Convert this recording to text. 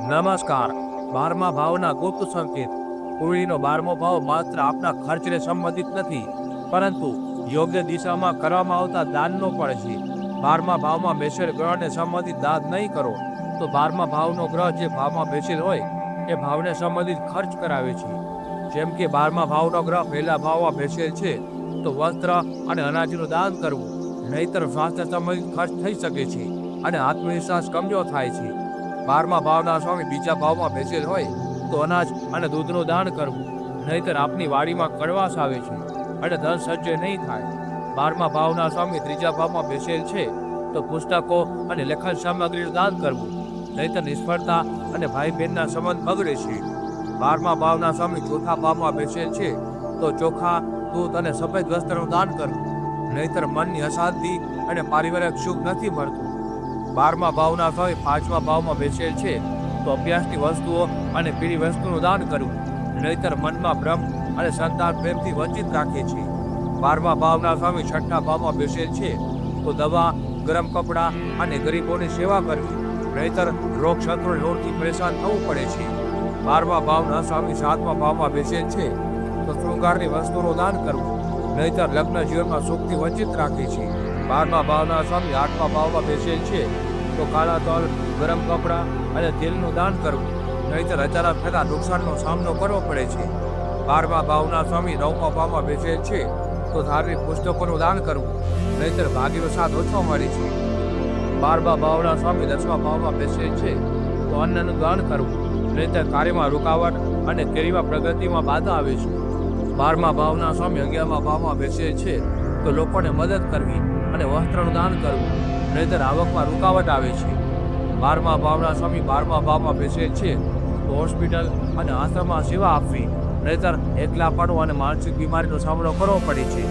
નમસ્કાર. 12મા ભાવના ગુપ્ત સંકેત. કુંડળીનો 12મો ભાવ માત્ર આપના ખર્ચને સંબંધિત નથી, પરંતુ યોગ્ય દિશામાં કરવામાં આવતા દાનનો પણ છે. 12મા ભાવમાં બેસેલ ગ્રહને સંબંધિત દાન નહીં કરો તો 12મા ભાવનો ગ્રહ જે ભાવમાં બેસેલ હોય એ ભાવને સંબંધિત ખર્ચ કરાવે છે. જેમ કે 12મા ભાવનો ગ્રહ પહેલા ભાવમાં બેસેલ છે તો વસ્ત્ર અને અનાજનું દાન કરવું, નહીતર સ્વાસ્થ્ય સંબંધિત ખર્ચ થઈ શકે છે અને આત્મવિશ્વાસ કમજોર થાય છે. 12મા ભાવના સ્વામી બીજા ભાવમાં બેસેલ હોય તો અનાજ અને દૂધનું દાન કરવું, નહીતર આપની વાડીમાં કડવાશ આવે છે અને ધન સંચય નહીં થાય. 12મા ભાવના સ્વામી ત્રીજા ભાવમાં બેસેલ છે તો પુસ્તકો અને લેખન સામગ્રીનું દાન કરવું, નહીતર નિષ્ફળતા અને ભાઈ બહેનના સંબંધ બગડે છે. 12મા ભાવના સ્વામી ચોથા ભાવમાં બેસેલ છે તો ચોખા, દૂધ અને સફેદ વસ્ત્રનું દાન કરવું, નહીતર મનની અશાંતિ અને પારિવારિક સુખ નથી મળતું. 12મા ભાવના સ્વામી પાંચમા ભાવમાં બેસેલ છે તો અભ્યાસની વસ્તુઓ અને પીળી વસ્તુનું દાન કરવું, નહીતર મનમાં ભ્રમ અને સંતાન પ્રેમથી વંચિત રાખે છે. 12મા ભાવના સ્વામી છઠ્ઠા ભાવમાં બેસેલ છે તો દવા, ગરમ કપડાં અને ગરીબોની સેવા કરવી, નહીતર રોગ શત્રુ રોગથી પરેશાન થવું પડે છે. 12મા ભાવના સ્વામી સાતમા ભાવમાં બેસેલ છે તો શૃંગારની વસ્તુનું દાન કરવું, નહીતર લગ્ન જીવનમાં સુખથી વંચિત રાખે છે. 12મા ભાવના સ્વામી આઠમા ભાવમાં બેસેલ છે તો કાળા તલ, ગરમ કપડાં અને તેલનું દાન કરવું, નહીતર અચાનક થતા નુકસાનનો સામનો કરવો પડે છે. 12મા ભાવના સ્વામી નવમા ભાવમાં બેસેલ છે તો ધાર્મિક પુસ્તકોનું દાન કરવું, નહીતર ભાગ્યનો સાથ ઓછો મળે છે. 12મા ભાવના સ્વામી 10મા ભાવમાં બેસેલ છે તો અન્નનું દાન કરવું, નહીતર કાર્યમાં રૂકાવટ અને કેરીમાં પ્રગતિમાં બાધા આવે છે. 12મા ભાવના સ્વામી 11મા ભાવમાં બેસેલ છે તો લોકોને મદદ કરવી અને વસ્ત્રનું દાન કરવું, નહીતર આવકમાં રૂકાવટ આવે છે. 12મા ભાવના સ્વામી 12મા ભાવમાં બેસેલ છે તો હોસ્પિટલ અને આશ્રમમાં સેવા આપવી, નહીતર એકલાપણું અને માનસિક બીમારીનો સામનો કરવો પડે છે.